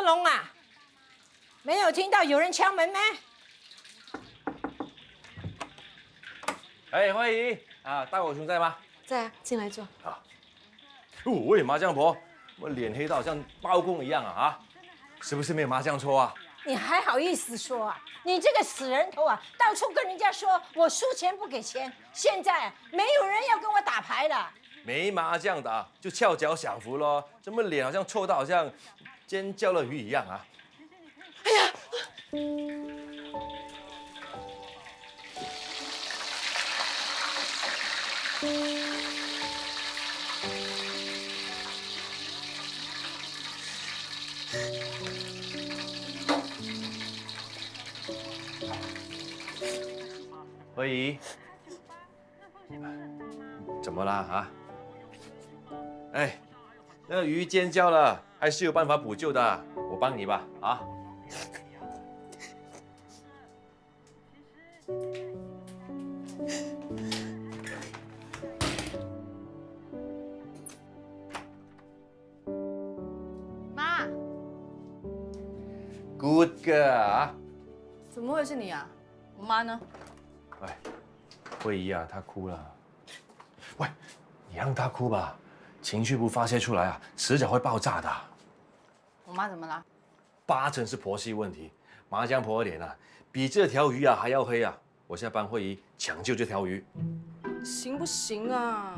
多聋啊？没有听到有人敲门吗？哎，慧仪啊，大狗熊在吗？在啊，进来坐。好。喂，麻将婆，我脸黑到好像包公一样啊！是不是没有麻将抽啊？你还好意思说啊？你这个死人头啊，到处跟人家说我输钱不给钱，现在没有人要跟我打牌了。没麻将打就翘脚享福咯，怎么脸好像臭到好像尖叫了鱼一样啊？哎呀！慧仪，怎么啦啊？哎，那个鱼尖叫了，还是有办法补救的，我帮你吧啊！妈 ，Good girl 啊！怎么会是你啊？我妈呢？哎，慧仪啊，她哭了。喂，你让她哭吧，情绪不发泄出来啊，迟早会爆炸的。我妈怎么了？80%是婆媳问题。麻将婆的脸啊，比这条鱼啊还要黑啊！我现在帮慧仪抢救这条鱼。行不行啊？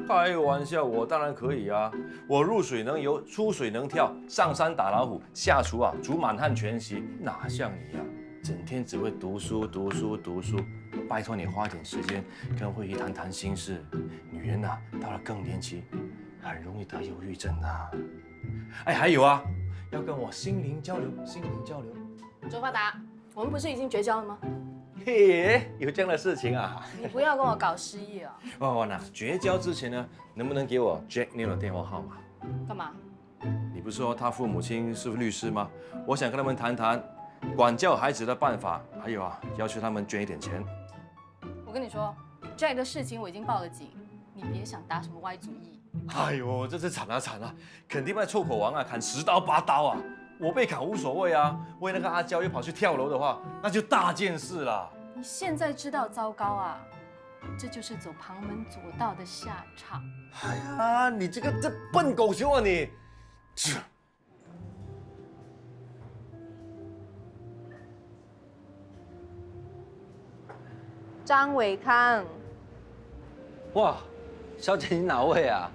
开玩笑，我当然可以啊！我入水能游，出水能跳，上山打老虎，下厨啊煮满汉全席，哪像你啊，整天只会读书读书读书。拜托你花点时间跟慧仪谈谈心事。女人啊，到了更年期，很容易得忧郁症的。哎，还有啊，要跟我心灵交流，心灵交流。周发达，我们不是已经绝交了吗？嘿，有这样的事情啊？你不要跟我搞失忆啊！哦，那绝交之前呢，能不能给我 Jack Neal 的电话号码？干嘛？你不是说他父母亲是律师吗？我想跟他们谈谈管教孩子的办法，还有啊，要求他们捐一点钱。我跟你说 ，Jack 的事情我已经报了警，你别想打什么歪主意。哎呦，这次惨了惨了，肯定被臭口王啊砍10刀8刀啊！我被砍无所谓啊，为那个阿娇又跑去跳楼的话，那就大件事了。你现在知道糟糕啊，这就是走旁门左道的下场。哎呀，你这笨狗熊啊你！张伟康，哇，小姐你哪位啊？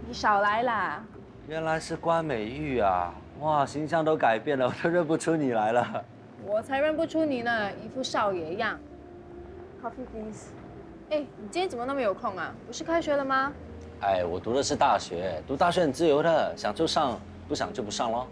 你少来啦！原来是关美玉啊！哇，形象都改变了，我都认不出你来了。我才认不出你呢，一副少爷样。Coffee please。哎，你今天怎么那么有空啊？不是开学了吗？哎，我读的是大学，读大学很自由的，想就上，不想就不上咯。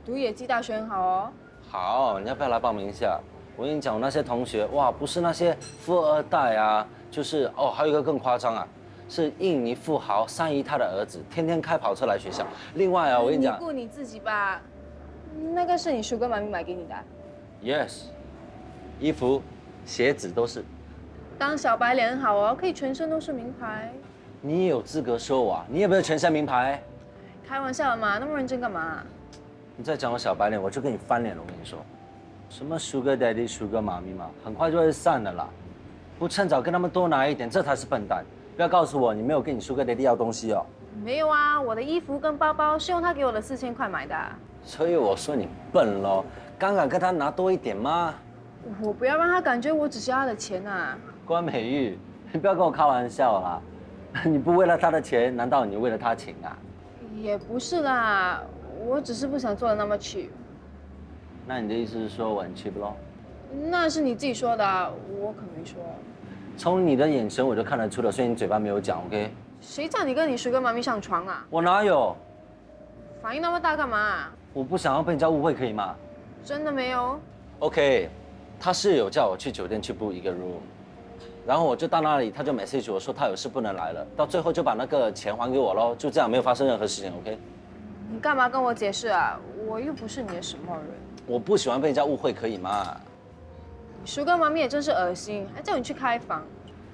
读野鸡大学很好哦。好，你要不要来报名一下？我跟你讲，我那些同学，哇，不是那些富二代啊，就是哦，还有一个更夸张啊。是印尼富豪3姨他的儿子，天天开跑车来学校。另外啊，我跟你讲，你顾你自己吧。那个是你Sugar妈咪买给你的。Yes， 衣服、鞋子都是。当小白脸很好哦，可以全身都是名牌。你也有资格说我啊？你也不是全身名牌。开玩笑嘛，那么认真干嘛？你再讲我小白脸，我就跟你翻脸了。我跟你说，什么 Sugar Daddy、Sugar 妈咪嘛，很快就会散的啦。不趁早跟他们多拿一点，这才是笨蛋。不要告诉我你没有跟你Sugar Daddy要东西哦。没有啊，我的衣服跟包包是用他给我的4000块买的。所以我说你笨咯，刚敢跟他拿多一点吗？我不要让他感觉我只是他的钱啊。关美玉，你不要跟我开玩笑啦！你不为了他的钱，难道你为了他情啊？也不是啦，我只是不想做的那么 cheap。那你的意思是说我很 cheap 咯？那是你自己说的啊，我可没说。从你的眼神我就看得出了，所以你嘴巴没有讲 ，OK？ 谁叫你跟你Sugar妈咪上床啊？我哪有？反应那么大干嘛？我不想要被人家误会，可以吗？真的没有 ？OK， 他室友叫我去酒店去 book 一个 room， 然后我就到那里，他就 message 我说他有事不能来了，到最后就把那个钱还给我咯，就这样没有发生任何事情 ，OK？ 你干嘛跟我解释啊？我又不是你的什么人。我不喜欢被人家误会，可以吗？Sugar妈咪也真是恶心，还叫你去开房。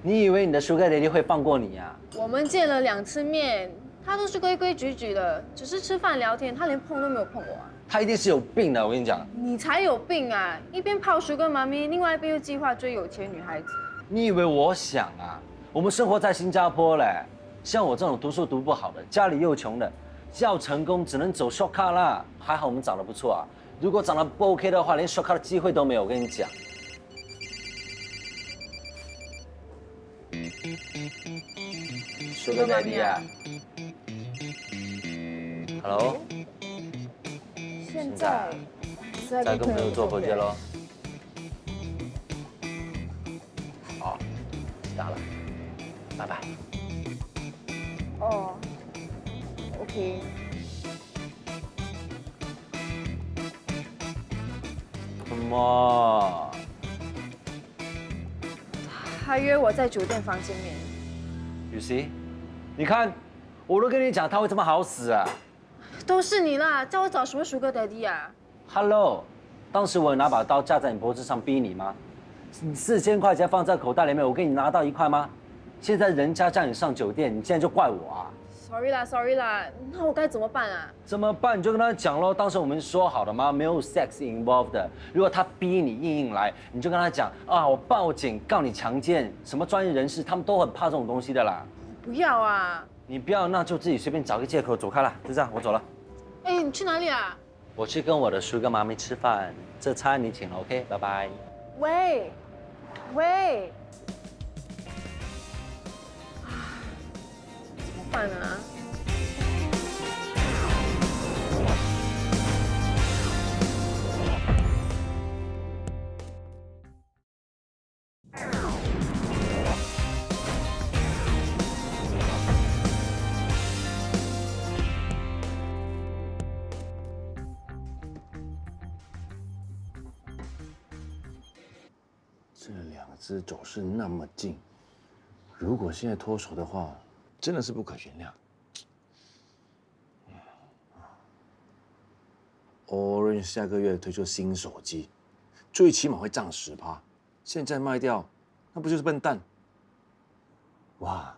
你以为你的 Sugar Daddy 会放过你呀？我们见了2次面，他都是规规矩矩的，只是吃饭聊天，他连碰都没有碰我啊。他一定是有病的，我跟你讲。你才有病啊！一边泡熟跟妈咪，另外一边又计划追有钱女孩子。你以为我想啊？我们生活在新加坡嘞，像我这种读书读不好的，家里又穷的，要成功只能走 shortcut 啦。还好我们长得不错啊，如果长得不 OK 的话，连 shortcut 的机会都没有。我跟你讲。Sugar Daddy 啊 ，Hello。现在在跟朋友做火箭喽。好，打了，拜拜。哦 ，OK。Come on。他约我在酒店房见面。You see， 你看，我都跟你讲他会这么好死啊。都是你啦，叫我找什么Sugar Daddy啊 Hello， 当时我有拿把刀架在你脖子上逼你吗？你4000块钱放在口袋里面，我给你拿到1块吗？现在人家叫你上酒店，你现在就怪我啊 ？Sorry 啦，那我该怎么办啊？怎么办？你就跟他讲咯，当时我们说好的吗？没有 sex involved 的。如果他逼你硬来，你就跟他讲啊，我报警告你强奸。什么专业人士他们都很怕这种东西的啦。不要啊！你不要，那就自己随便找个借口走开了。就这样，我走了。哎，你去哪里啊？我去跟我的Sugar妈咪吃饭，这餐你请了 ，OK？ 拜拜。喂，怎么办啊？这两只走势那么近，如果现在脱手的话，真的是不可原谅。Orange 下个月推出新手机，最起码会涨10%，现在卖掉，那不就是笨蛋？哇，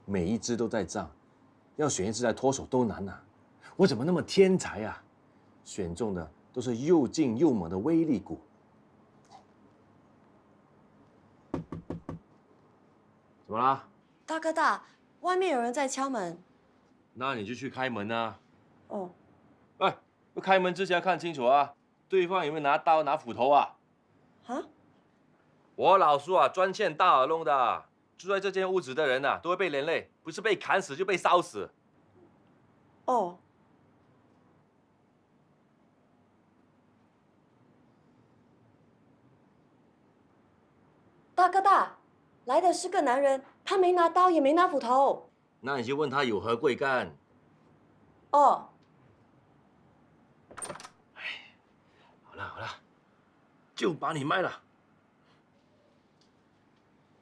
每一只都在涨，要选一只来脱手都难啊！我怎么那么天才啊？选中的都是又劲又猛的威力股。怎么啦？大哥大，外面有人在敲门。那你就去开门啊！哦，哎，开门之前要看清楚啊，对方有没有拿刀拿斧头啊？啊？我老叔啊，专欠大耳窿的，住在这间屋子的人啊，都会被连累，不是被砍死就被烧死。哦。大哥大，来的是个男人，他没拿刀，也没拿斧头。那你就问他有何贵干。哦。好了，就把你卖了。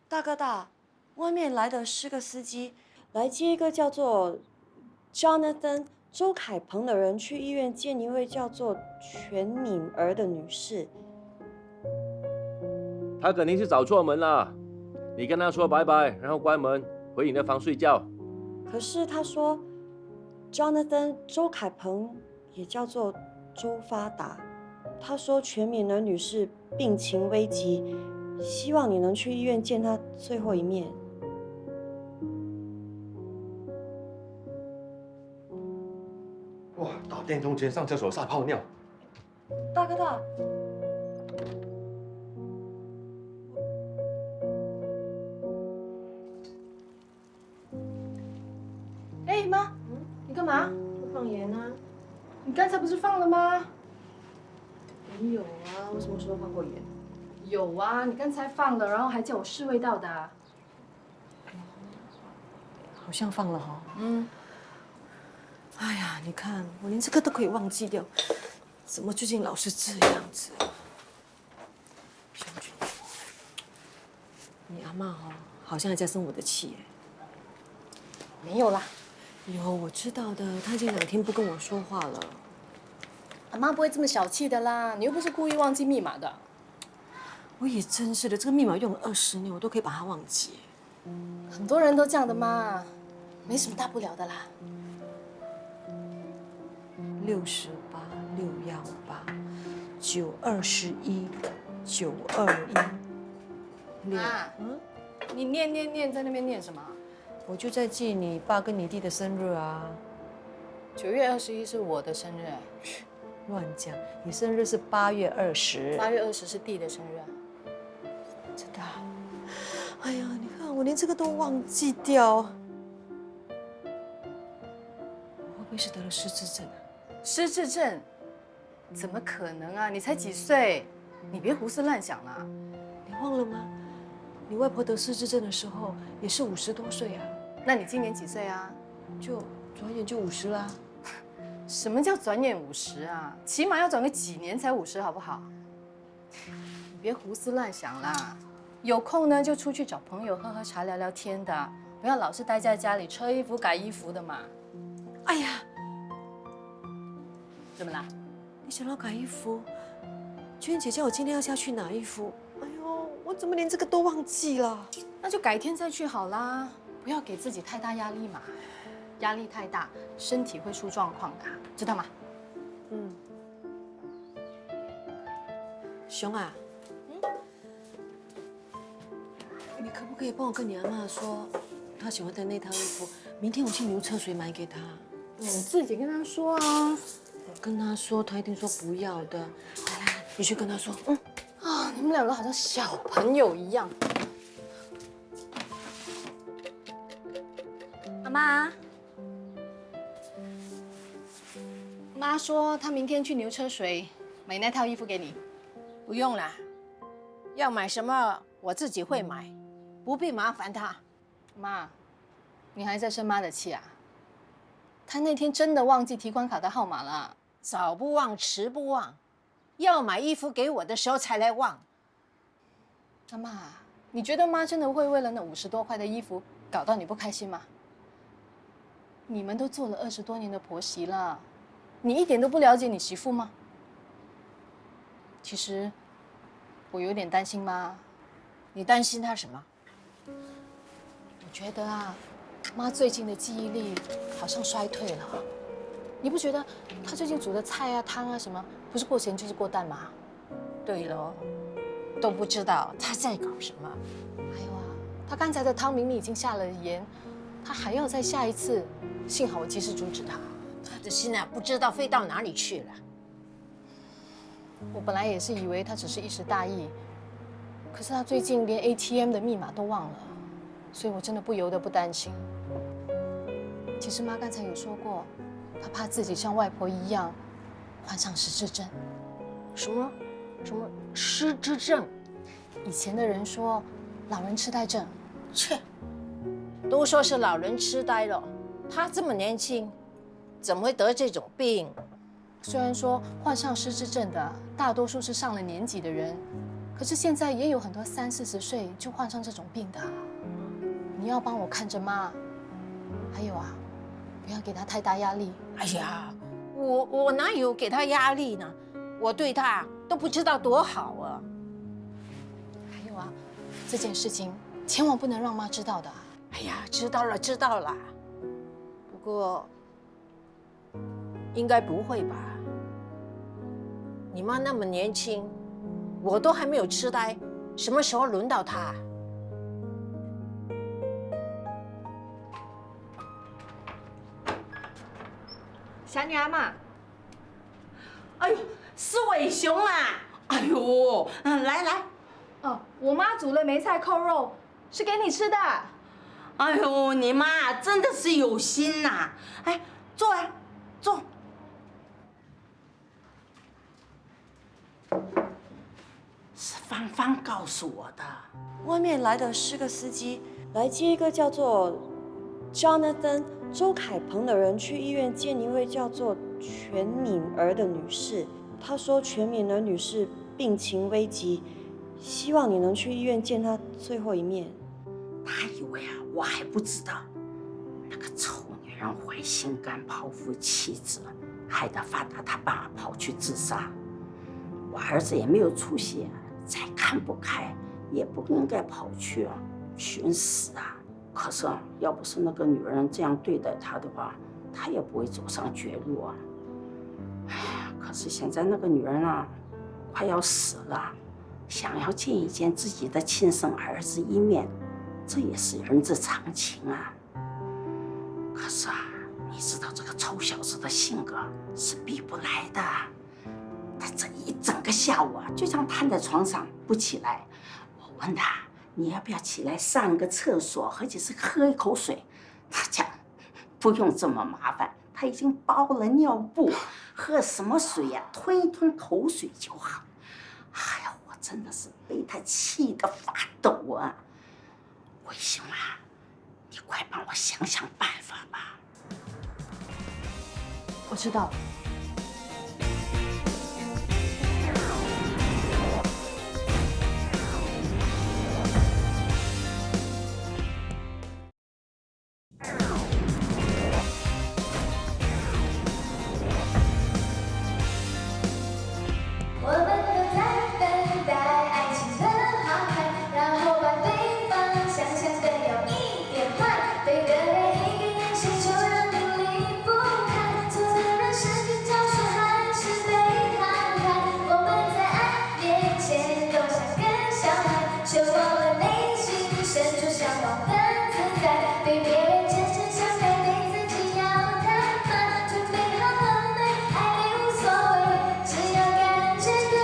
大哥大，外面来的是个司机，来接一个叫做 Jonathan 周凯鹏的人去医院见一位叫做全敏儿的女士。他肯定是找错门了，你跟他说拜拜，然后关门回你的房睡觉。可是他说 ，Jonathan 周凯鹏也叫做周发达。他说全敏儿女士病情危急，希望你能去医院见她最后一面。哇，打电动前上厕所撒泡尿。大哥大。哎妈，你干嘛？不放盐啊？你刚才不是放了吗？没有啊，我什么时候放过盐？有啊，你刚才放了，然后还叫我试味道的啊。好像放了哈。嗯。哎呀，你看我连这个都可以忘记掉，怎么最近老是这样子？小军，你阿嬷哦，好像还在生我的气哎。没有啦，有我知道的，她已经2天不跟我说话了。阿妈不会这么小气的啦，你又不是故意忘记密码的。我也真是的，这个密码用了20年，我都可以把它忘记。很多人都这样的嘛，没什么大不了的啦。妈，你念，在那边念什么？我就在记你爸跟你弟的生日啊。 9月21是我的生日，乱讲，你生日是8月20。 8月20是弟的生日啊。真的啊？哎呀，你看我连这个都忘记掉。我会不会是得了失智症啊？失智症？怎么可能啊？你才几岁？你别胡思乱想了。你忘了吗？你外婆得失智症的时候也是50多岁啊。那你今年几岁啊？就转眼就50啦。什么叫转眼50啊？起码要转个几年才50，好不好？你别胡思乱想啦。有空呢就出去找朋友喝喝茶、聊聊天的，不要老是待在家里车衣服改衣服的嘛。哎呀，怎么啦？你想要改衣服？娟姐叫我今天要下去拿衣服。哎呦，我怎么连这个都忘记了？那就改天再去好啦，不要给自己太大压力嘛。压力太大，身体会出状况的，知道吗？嗯。熊啊，你可不可以帮我跟你阿嬷说，她喜欢的那套衣服，明天我去牛车水买给她。你自己跟她说啊。我跟她说，她一定说不要的。来，你去跟她说。你们两个好像小朋友一样。妈妈。妈说她明天去牛车水买那套衣服给你。不用啦，要买什么我自己会买，不必麻烦他。妈，你还在生妈的气啊？她那天真的忘记提款卡的号码了。早不忘，迟不忘，要买衣服给我的时候才来忘。妈，你觉得妈真的会为了那50多块的衣服搞到你不开心吗？你们都做了20多年的婆媳了，你一点都不了解你媳妇吗？其实，我有点担心妈。你担心她什么？我觉得啊，妈最近的记忆力好像衰退了。你不觉得她最近煮的菜啊、汤啊什么，不是过咸就是过淡吗？对了，都不知道她在搞什么。还有啊，她刚才的汤明明已经下了盐，她还要再下一次，幸好我及时阻止她。她的心啊，不知道飞到哪里去了。我本来也是以为他只是一时大意，可是他最近连 ATM 的密码都忘了，所以我真的不由得不担心。其实妈刚才有说过，她怕自己像外婆一样患上失智症。什么失智症？以前的人说老人痴呆症。切，都说是老人痴呆了，她这么年轻，怎么会得这种病？虽然说患上失智症的大多数是上了年纪的人，可是现在也有很多30、40岁就患上这种病的。你要帮我看着妈，还有啊，不要给她太大压力。哎呀，我哪有给她压力呢？我对她都不知道多好啊。还有啊，这件事情千万不能让妈知道的。哎呀，知道了。不过应该不会吧？你妈那么年轻，我都还没有痴呆，什么时候轮到她？小女儿嘛，哎呦，是伟雄啊！哎呦，来，哦，我妈煮了梅菜扣肉，是给你吃的。哎呦，你妈真的是有心呐！哎，坐啊，坐。是芳芳告诉我的。外面来的是个司机，来接一个叫做 Jonathan 周凯鹏的人去医院见一位叫做全敏儿的女士。他说全敏儿女士病情危急，希望你能去医院见她最后一面。他以为啊，我还不知道，那个臭女人坏心肝剖腹妻子，害得发达他爸跑去自杀。我儿子也没有出息，再看不开，也不应该跑去寻死啊。可是要不是那个女人这样对待他的话，他也不会走上绝路啊。可是现在那个女人啊，快要死了，想要见一见自己的亲生儿子一面，这也是人之常情啊。可是啊，你知道这个臭小子的性格是逼不来的。他这一整个下午啊，就这样瘫在床上不起来。我问他，你要不要起来上个厕所，或者是喝一口水？他讲不用这么麻烦，他已经包了尿布，喝什么水呀，吞一吞口水就好。哎呀，我真的是被他气得发抖啊！卫星啊，你快帮我想想办法吧。我知道了。我们都在等待爱情的航海，然后把对方想象的有一点坏，对的每一个眼神就让你离不开，错的人失去教训还是被看开，我们在爱面前都像个小孩，却忘了内心深处向往的自在，对别人真诚相待，对自己要坦白，准备好了没？爱你无所谓，只要感觉对。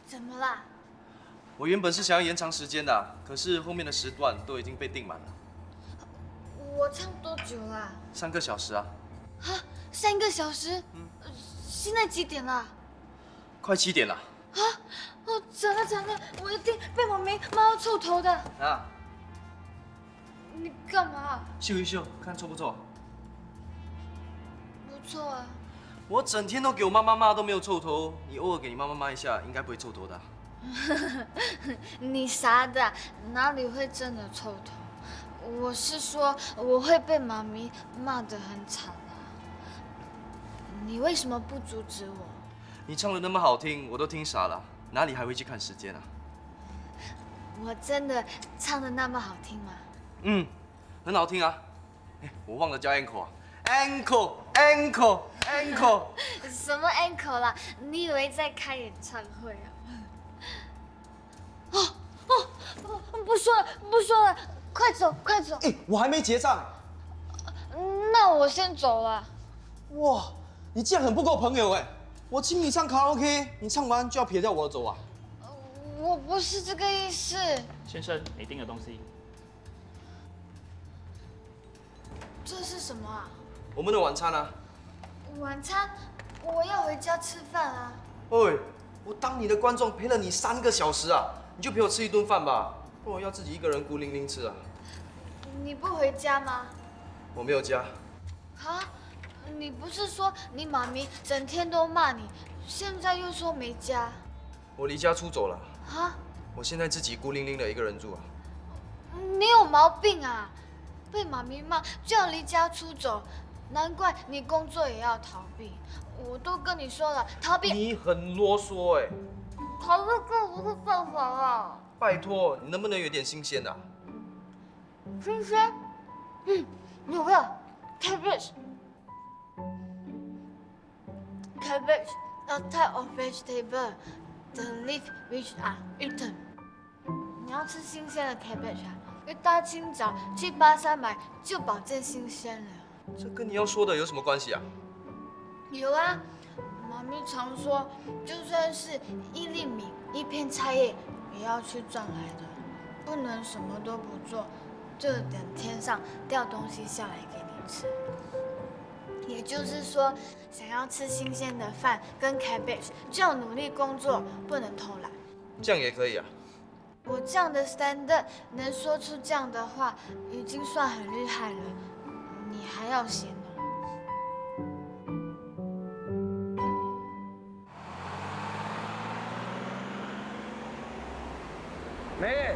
怎么啦？我原本是想要延长时间的，可是后面的时段都已经被订满了。我唱多久啦3个小时啊，啊，3个小时？现在几点了？快7点了。啊！哦，惨了惨了，我一定被我没猫臭头的。啊，你干嘛？秀一秀，看错不错？不错啊。我整天都给我妈妈骂都没有臭头，你偶尔给你妈妈骂一下，应该不会臭头的。你傻的，哪里会真的臭头？我是说，我会被妈咪骂得很惨啊。你为什么不阻止我？你唱的那么好听，我都听傻了，哪里还会去看时间啊？我真的唱的那么好听吗？嗯，很好听啊。哎，我忘了叫 encore 啊 ，encore encore encore。什么 encore 啦？你以为在开演唱会啊？不说了，不说了，快走，快走！哎，我还没结账。那我先走了。哇，你这样很不够朋友哎！我请你唱卡拉 OK， 你唱完就要撇掉我走啊？我不是这个意思。先生，你订的东西。这是什么啊？我们的晚餐啊。晚餐？我要回家吃饭啊。喂，我当你的观众陪了你3个小时啊，你就陪我吃一顿饭吧，不然要自己一个人孤零零吃啊。你不回家吗？我没有家。啊？你不是说你妈咪整天都骂你，现在又说没家？我离家出走了。啊？我现在自己孤零零的一个人住啊。你有毛病啊！被妈咪骂就要离家出走，难怪你工作也要逃避。我都跟你说了，逃避。你很啰嗦哎。逃避更不是办法啊！拜托，你能不能有点新鲜的？新鲜？有个 cabbage， a type of vegetable, the leaf which are eaten。你要吃新鲜的 cabbage 啊？一大清早去巴沙买，就保证新鲜了。这跟你要说的有什么关系啊？有啊，妈咪常说，就算是1粒米、1片菜叶，也要去赚来的，不能什么都不做，就等天上掉东西下来给你吃。也就是说，想要吃新鲜的饭跟 cabbage， 就要努力工作，不能偷懒。这样也可以啊？我这样的 standard 能说出这样的话，已经算很厉害了，你还要嫌哦？美玉，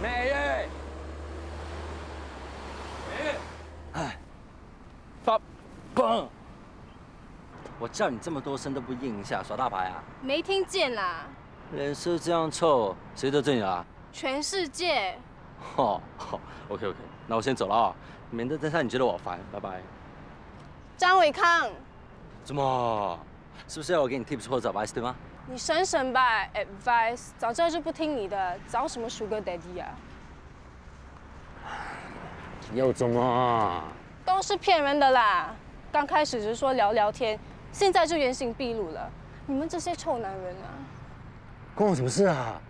美玉，美玉，哎，发蹦！我叫你这么多声都不应一下，耍大牌啊？没听见啦。脸色这样臭，谁得罪你了？全世界。哦，OK，那我先走了啊，免得等下你觉得我烦，拜拜。张伟康，怎么？是不是要我给你 tips 或者 advice 对吗？你省省吧 ，advice， 早知道就不听你的，找什么 Sugar Daddy 啊？又怎么？都是骗人的啦！刚开始只是说聊聊天，现在就原形毕露了。你们这些臭男人啊！关我什么事啊？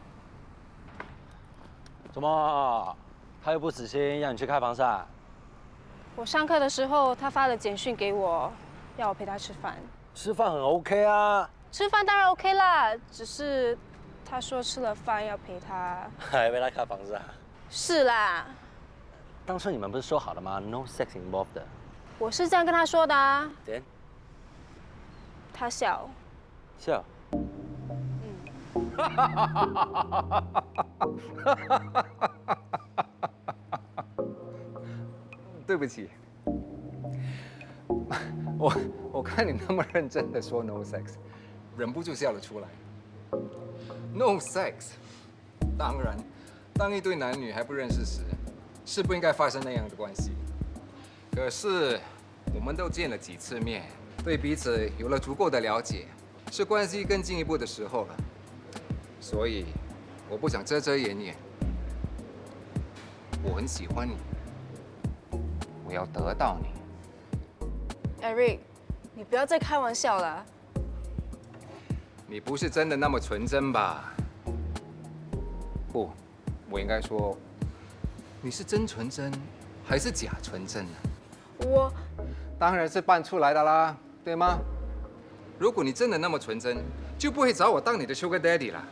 怎么？他又不死心，让你去开房噻？我上课的时候，他发了简讯给我，要我陪他吃饭。吃饭很 OK 啊。吃饭当然 OK 啦，只是他说吃了饭要陪他。还陪他开房噻？是啦。当初你们不是说好了吗 ？No sex involved 的。我是这样跟他说的啊。点。他笑。笑。对不起，我看你那么认真的说 no sex， 忍不住笑了出来。No sex， 当然，当一对男女还不认识时，是不应该发生那样的关系。可是我们都见了几次面，对彼此有了足够的了解，是关系更进一步的时候了。所以我不想遮遮掩掩，我很喜欢你。我要得到你 ，Eric， 你不要再开玩笑了。你不是真的那么纯真吧？不，我应该说，你是真纯真还是假纯真呢？我当然是扮出来的啦，对吗？如果你真的那么纯真，就不会找我当你的 Sugar Daddy 了。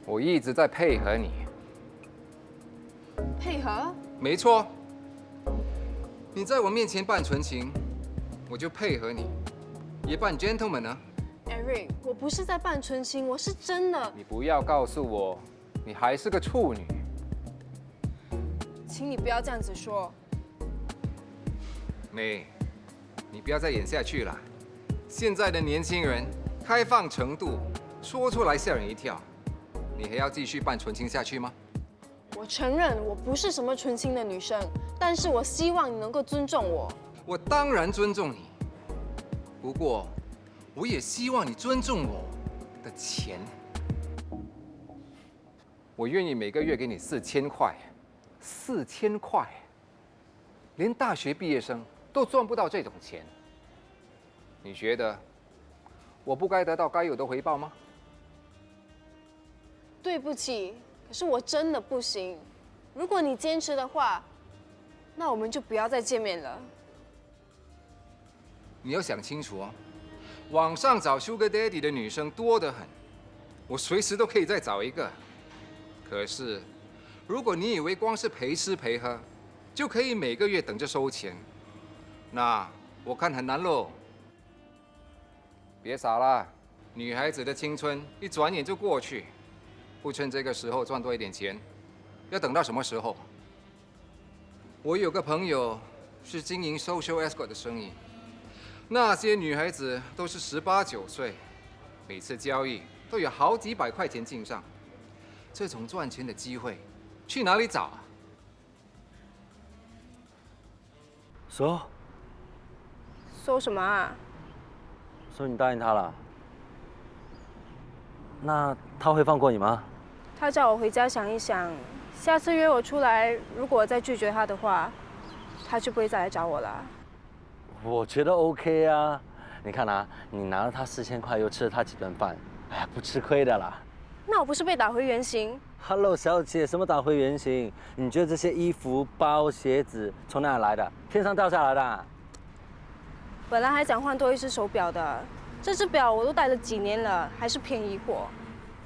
我一直在配合你。配合？没错，你在我面前扮纯情，我就配合你，也扮 gentleman 呢。Eric， 我不是在扮纯情，我是真的。你不要告诉我，你还是个处女。请你不要这样子说。妹，你不要再演下去了。现在的年轻人开放程度，说出来吓人一跳。你还要继续扮纯情下去吗？我承认我不是什么纯情的女生，但是我希望你能够尊重我。我当然尊重你，不过我也希望你尊重我的钱。我愿意每个月给你4000块，4000块，连大学毕业生都赚不到这种钱。你觉得我不该得到该有的回报吗？对不起。可是我真的不行，如果你坚持的话，那我们就不要再见面了。你要想清楚哦，网上找 Sugar Daddy 的女生多得很，我随时都可以再找一个。可是，如果你以为光是陪吃陪喝，就可以每个月等着收钱，那我看很难喽。别傻了，女孩子的青春一转眼就过去。不趁这个时候赚多一点钱，要等到什么时候？我有个朋友是经营 social escort 的生意，那些女孩子都是18、19岁，每次交易都有好几百块钱进账。这种赚钱的机会，去哪里找啊？说说什么啊？说你答应他了，那他会放过你吗？他叫我回家想一想，下次约我出来，如果我再拒绝他的话，他就不会再来找我了。我觉得 OK 啊，你看啊，你拿了他4000块，又吃了他几顿饭，哎呀，不吃亏的啦。那我不是被打回原形 ？Hello， 小姐，什么打回原形？你觉得这些衣服、包、鞋子从哪里来的？天上掉下来的啊？本来还想换多一只手表的，这只表我都戴了几年了，还是便宜货。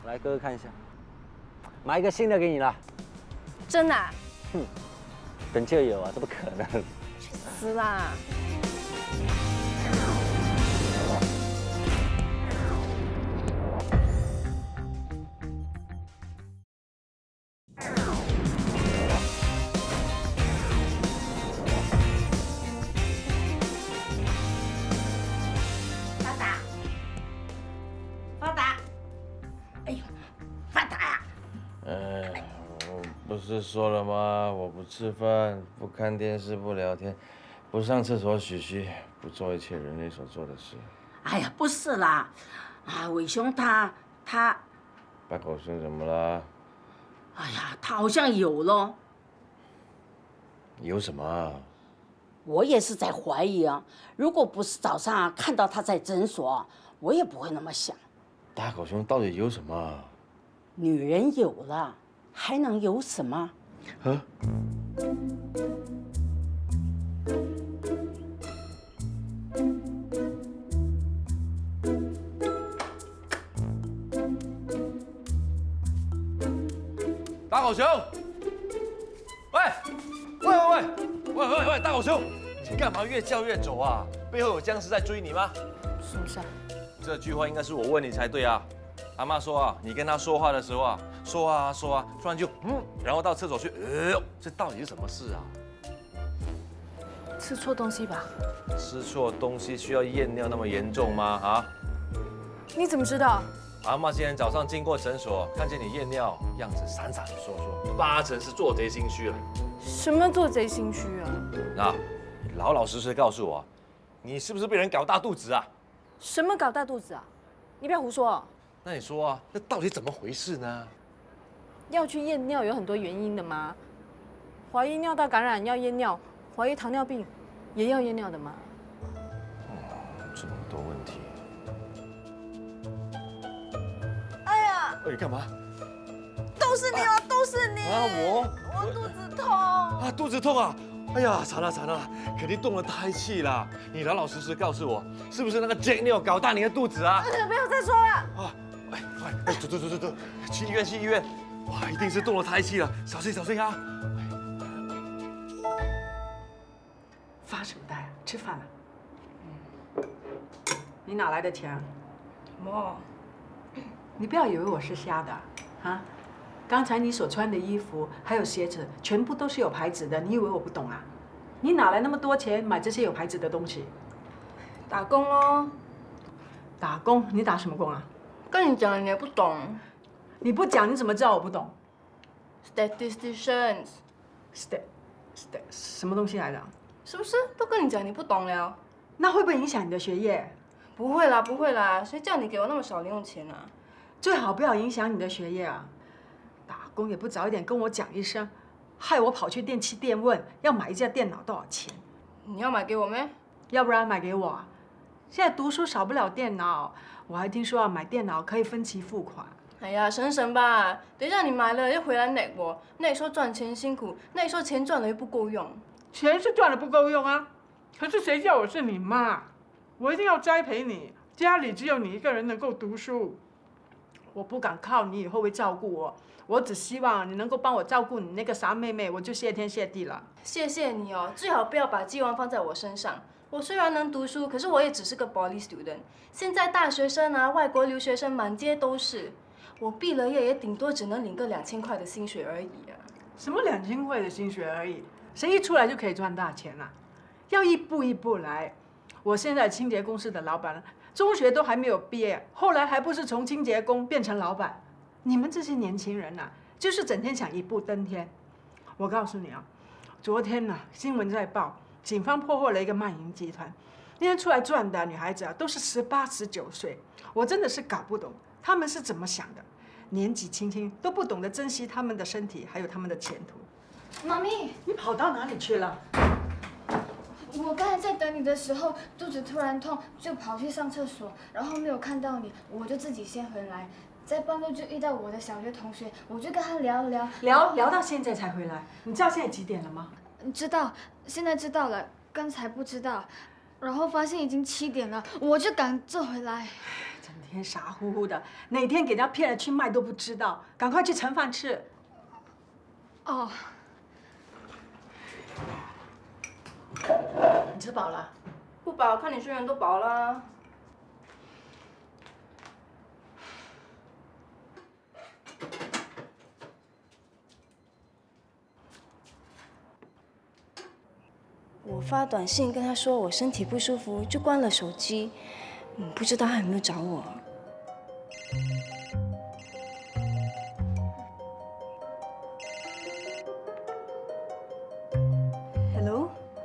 来，哥哥看一下，买一个新的给你了。真的啊？哼，本就有啊，怎么可能？去死啦！是说了吗？我不吃饭，不看电视，不聊天，不上厕所洗洗，不做一切人类所做的事。哎呀，不是啦，啊，伟雄他，大狗熊怎么了？哎呀，他好像有咯。有什么啊？我也是在怀疑啊，如果不是早上看到他在诊所，我也不会那么想。大狗熊到底有什么啊？女人有了，还能有什么？啊？大狗熊，喂，大狗熊，你干嘛越叫越走啊？背后有僵尸在追你吗？什么事啊？这句话应该是我问你才对啊。阿嬷说啊，你跟她说话的时候啊，说啊，突然就然后到厕所去，这到底是什么事啊？吃错东西吧？吃错东西需要验尿那么严重吗？啊？你怎么知道？阿嬷今天早上经过诊所，看见你验尿，样子闪闪烁烁，8成是做贼心虚了。什么做贼心虚啊？那，你老老实实告诉我，你是不是被人搞大肚子啊？什么搞大肚子啊？你不要胡说。那你说啊，那到底怎么回事呢？要去验尿有很多原因的嘛，怀疑尿道感染要验尿，怀疑糖尿病也要验尿的嘛。这么多问题。哎呀！哎，干嘛？都是你啊！都是你！啊，我肚子痛啊，肚子痛啊！哎呀，惨了，肯定动了胎气啦！你老老实实告诉我，是不是那个 Jack Neo 搞大你的肚子啊？不要再说了！啊，走，去医院！哇，一定是动了胎气了，小心啊！发什么呆啊？吃饭了。你哪来的钱？妈，你不要以为我是瞎的啊！刚才你所穿的衣服还有鞋子，全部都是有牌子的，你以为我不懂啊？你哪来那么多钱买这些有牌子的东西？打工哦。打工？你打什么工啊？跟你讲了你也不懂。你不讲你怎么知道我不懂 ？Statisticians。什么东西来的？是不是都跟你讲你不懂了？那会不会影响你的学业？不会啦，谁叫你给我那么少零用钱啊？最好不要影响你的学业啊！打工也不早一点跟我讲一声，害我跑去电器店问要买一架电脑多少钱。你要买给我咩？要不然买给我啊！现在读书少不了电脑，我还听说要买电脑可以分期付款。哎呀，省吧，等一下你买了又回来nec我，那你说赚钱辛苦，那你说钱赚了又不够用。钱是赚了不够用啊，可是谁叫我是你妈？我一定要栽培你，家里只有你一个人能够读书，我不敢靠你以后会照顾我，我只希望你能够帮我照顾你那个傻妹妹，我就谢天谢地了。谢谢你哦，最好不要把寄望放在我身上。我虽然能读书，可是我也只是个 poly student。现在大学生啊，外国留学生满街都是，我毕了业也顶多只能领个2000块的薪水而已啊。什么2000块的薪水而已？谁一出来就可以赚大钱啊？要一步一步来。我现在清洁公司的老板，中学都还没有毕业，后来还不是从清洁工变成老板？你们这些年轻人呐，就是整天想一步登天。我告诉你啊，昨天呐，新闻在报，警方破获了一个卖淫集团，那些出来赚的女孩子啊，都是18、19岁。我真的是搞不懂他们是怎么想的，年纪轻轻都不懂得珍惜他们的身体，还有他们的前途。妈咪，你跑到哪里去了？我刚才在等你的时候，肚子突然痛，就跑去上厕所，然后没有看到你，我就自己先回来。在半路就遇到我的小学同学，我就跟他聊到现在才回来。你知道现在几点了吗？知道，现在知道了，刚才不知道。然后发现已经7点了，我就赶着回来。整天傻乎乎的，哪天给人家骗了去卖都不知道，赶快去盛饭吃。哦。你吃饱了？不饱，看你学员都饱了。我发短信跟他说我身体不舒服，就关了手机。不知道他有没有找我。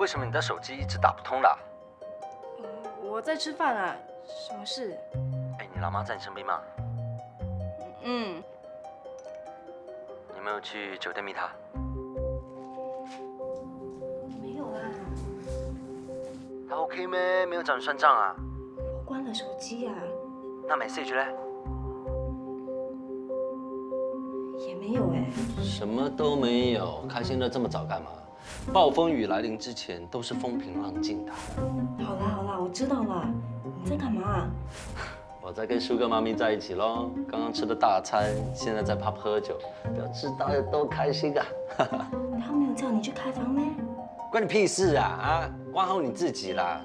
为什么你的手机一直打不通啦？我在吃饭啊，什么事？哎，你老妈在你身边吗？嗯，你有没有去酒店密她？没有啊，她 OK 咩？没有找你算账啊？我关了手机啊，那 message 嘞？也没有哎。什么都没有，开心的这么早干嘛？暴风雨来临之前都是风平浪静的。好啦好啦，我知道了。你在干嘛？我在跟舒哥妈咪在一起咯，刚刚吃的大餐，现在在 pub 喝酒，不要知道有多开心啊！他没有叫你去开房咩？关你屁事啊！啊，管好你自己啦！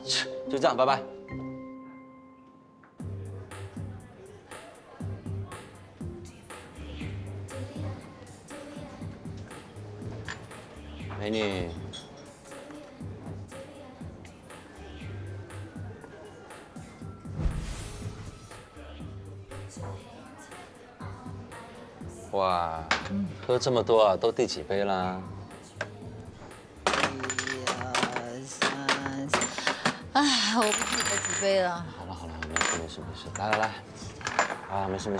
就这样，拜拜。美女，哇，喝这么多啊，都第几杯啦1、2、3，哎，我不记得几杯了。好了，没事，来，啊，没事，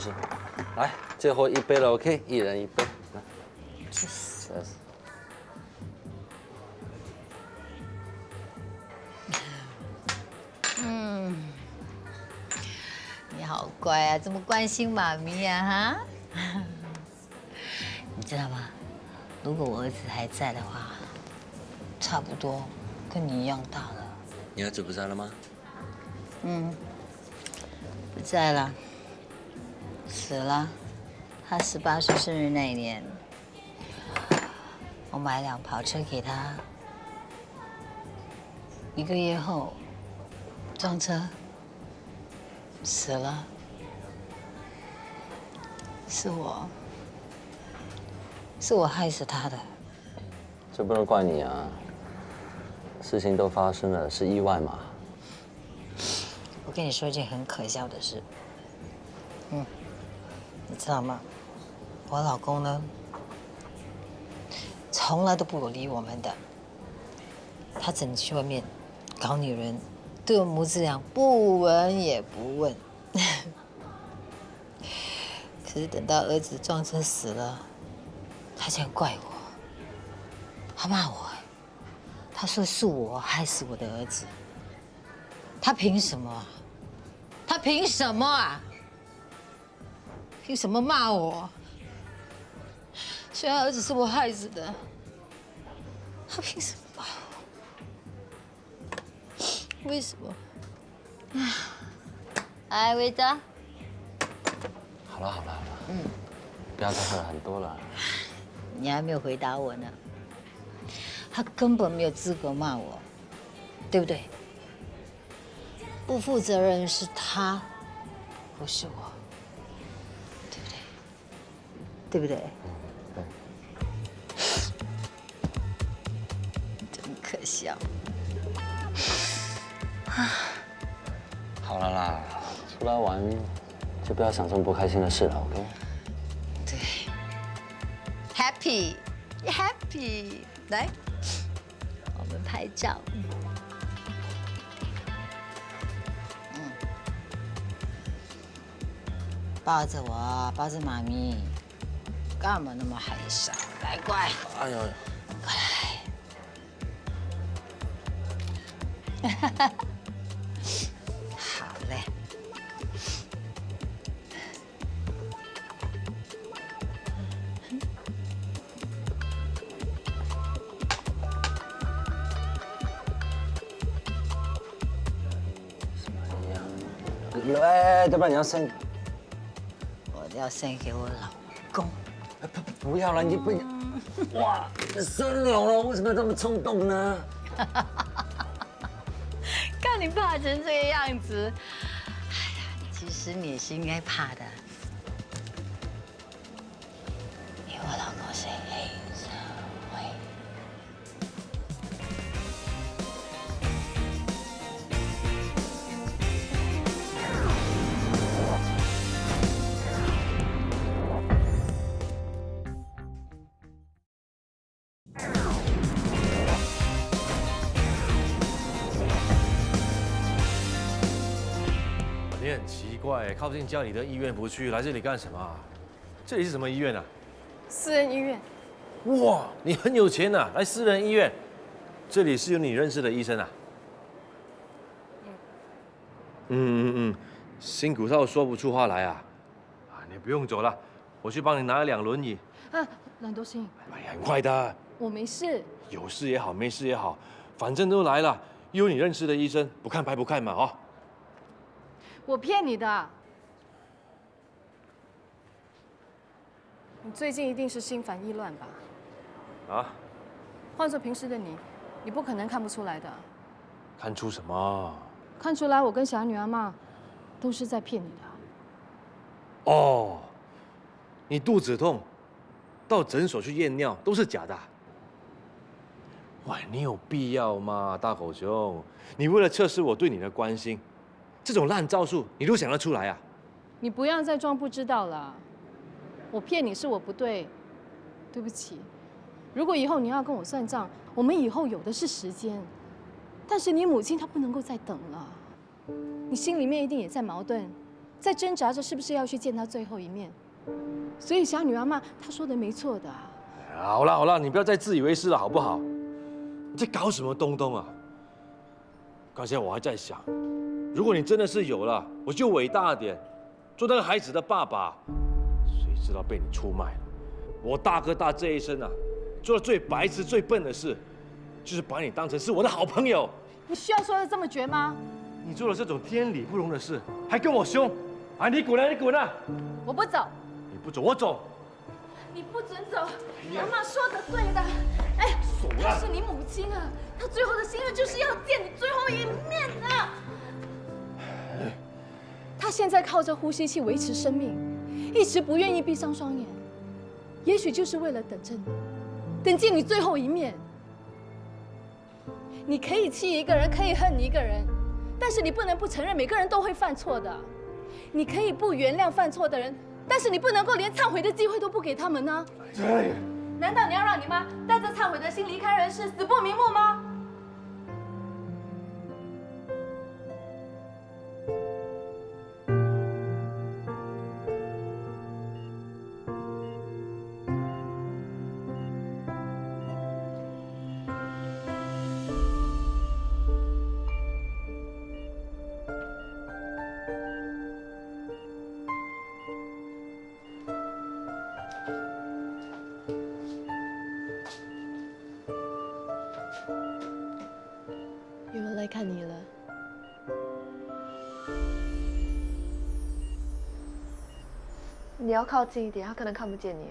来，最后一杯了 ，OK， 一人一杯，来，去死！你好乖啊，这么关心妈咪啊，哈。你知道吗？如果我儿子还在的话，差不多跟你一样大了。你儿子不在了吗？不在了，死了。他18岁生日那一年，我买辆跑车给他，1个月后撞车死了。是我害死他的。这不能怪你啊，事情都发生了，是意外嘛。我跟你说一件很可笑的事，你知道吗？我老公呢，从来都不理我们的，他整天去外面搞女人，对我母子俩不闻也不问。可是等到儿子撞车死了，他竟然怪我，他骂我，他说是我害死我的儿子。他凭什么啊？他凭什么啊？凭什么骂我？虽然儿子是我害死的，他凭什么骂我？为什么？哎，伟德。好了，不要再喝了，很多了。你还没有回答我呢。他根本没有资格骂我，对不对？不负责任是他，不是我，对不对？对不对？真可笑。好了啦，出来玩就不要想这么不开心的事了 ，OK？ 对 ，happy， 来，我们拍照。抱着我，抱着妈咪，干嘛那么害臊？来，乖。哎呦，过来。好嘞。哎，要不然你要先。我要献给我老公。不要了，你不，哇，生了了，为什么要这么冲动呢？看你怕成这个样子，哎呀，其实你是应该怕的。因为我老公是黑社会。很奇怪，靠近家里的医院不去，来这里干什么啊？这里是什么医院啊？私人医院。哇，你很有钱呐，来私人医院。这里是有你认识的医生啊？辛苦到说不出话来啊！你不用走了，我去帮你拿2轮椅。啊，蓝多星，哎呀，很快的。我没事。有事也好，没事也好，反正都来了，又有你认识的医生，不看白不看嘛，哦。我骗你的。你最近一定是心烦意乱吧？啊？换做平时的你，你不可能看不出来的。看出什么？看出来，我跟小女阿嬷都是在骗你的。哦，你肚子痛，到诊所去验尿都是假的。喂，你有必要吗，大狗熊？你为了测试我对你的关心，这种烂招数你都想得出来啊？你不要再装不知道了。我骗你是我不对，对不起。如果以后你要跟我算账，我们以后有的是时间。但是你母亲她不能够再等了，你心里面一定也在矛盾，在挣扎着是不是要去见她最后一面。所以小女阿嬷她说的没错的。好了好了，你不要再自以为是了，好不好？你在搞什么东东啊？刚才我还在想，如果你真的是有了，我就伟大点，做那个孩子的爸爸。谁知道被你出卖了？我大哥大这一生啊，做了最白痴、最笨的事，就是把你当成是我的好朋友。你需要说的这么绝吗？你做了这种天理不容的事，还跟我凶，啊！你滚啊！你滚啊！我不走。你不走，我走。你不准走！妈妈说的对的，哎，她是你母亲啊，她最后的心愿就是要见你最后一面的。她现在靠着呼吸器维持生命，一直不愿意闭上双眼，也许就是为了等着你，等见你最后一面。你可以气一个人，可以恨一个人，但是你不能不承认每个人都会犯错的。你可以不原谅犯错的人。但是你不能够连忏悔的机会都不给他们呢？难道你要让你妈带着忏悔的心离开人世，死不瞑目吗？有人来看你了。你要靠近一点，他可能看不见你。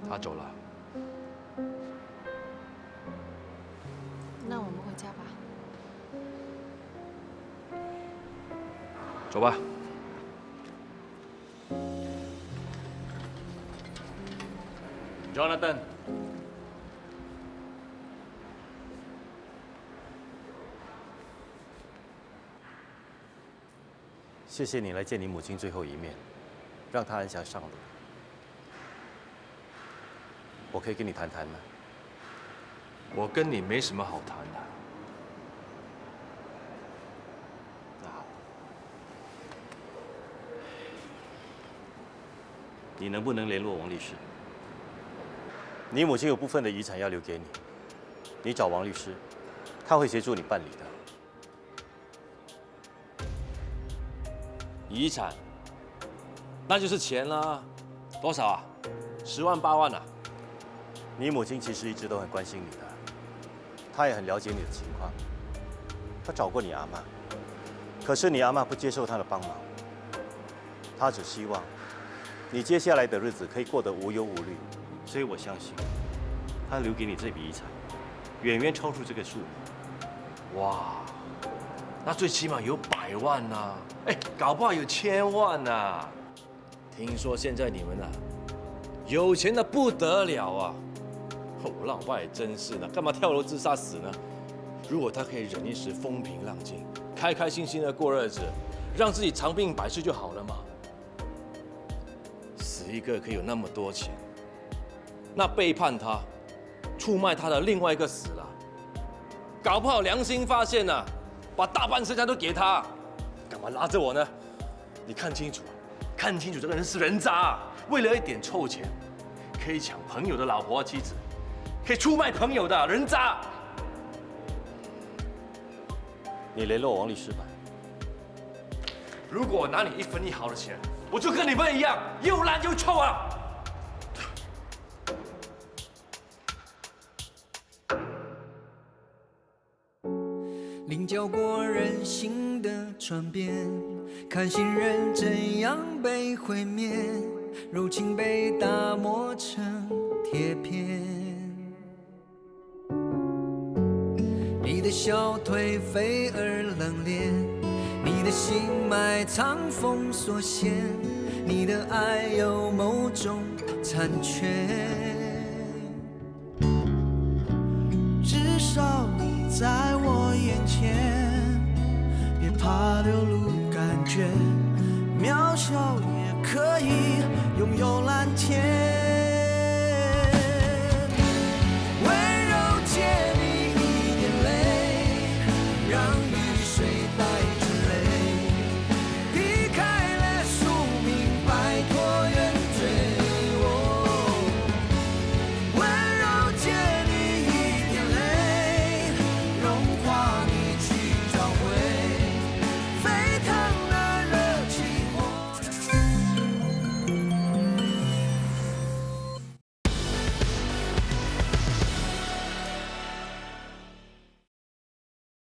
他走了。那我们回家吧。走吧。Jonathan， 谢谢你来见你母亲最后一面，让她安详上路。我可以跟你谈谈吗？我跟你没什么好谈的。那好，你能不能联络王律师？你母亲有部分的遗产要留给你，你找王律师，他会协助你办理的。遗产，那就是钱啦，多少啊？10万8万啊？你母亲其实一直都很关心你的，她也很了解你的情况。她找过你阿嬷，可是你阿嬷不接受她的帮忙。她只希望你接下来的日子可以过得无忧无虑，所以我相信，她留给你这笔遗产，远远超出这个数目。哇，那最起码有100万呐，哎，搞不好有1000万呐。听说现在你们啊，有钱的不得了啊！我老爸也真是的，干嘛跳楼自杀死呢？如果他可以忍一时风平浪静，开开心心的过日子，让自己长命百岁就好了嘛。死一个可以有那么多钱，那背叛他、出卖他的另外一个死了，搞不好良心发现呐，把大半身家都给他，干嘛拉着我呢？你看清楚，看清楚，这个人是人渣，为了一点臭钱，可以抢朋友的老婆妻子。可以出卖朋友的人渣。你联络王律师吧。如果我拿你1分1毫的钱，我就跟你们一样，又烂又臭啊！领教过人性的转变，看新人怎样被毁灭，柔情被打磨成铁片。你的小腿肥而冷冽，你的心埋藏封锁线，你的爱有某种残缺。至少你在我眼前，别怕流露感觉，渺小也可以拥有蓝天。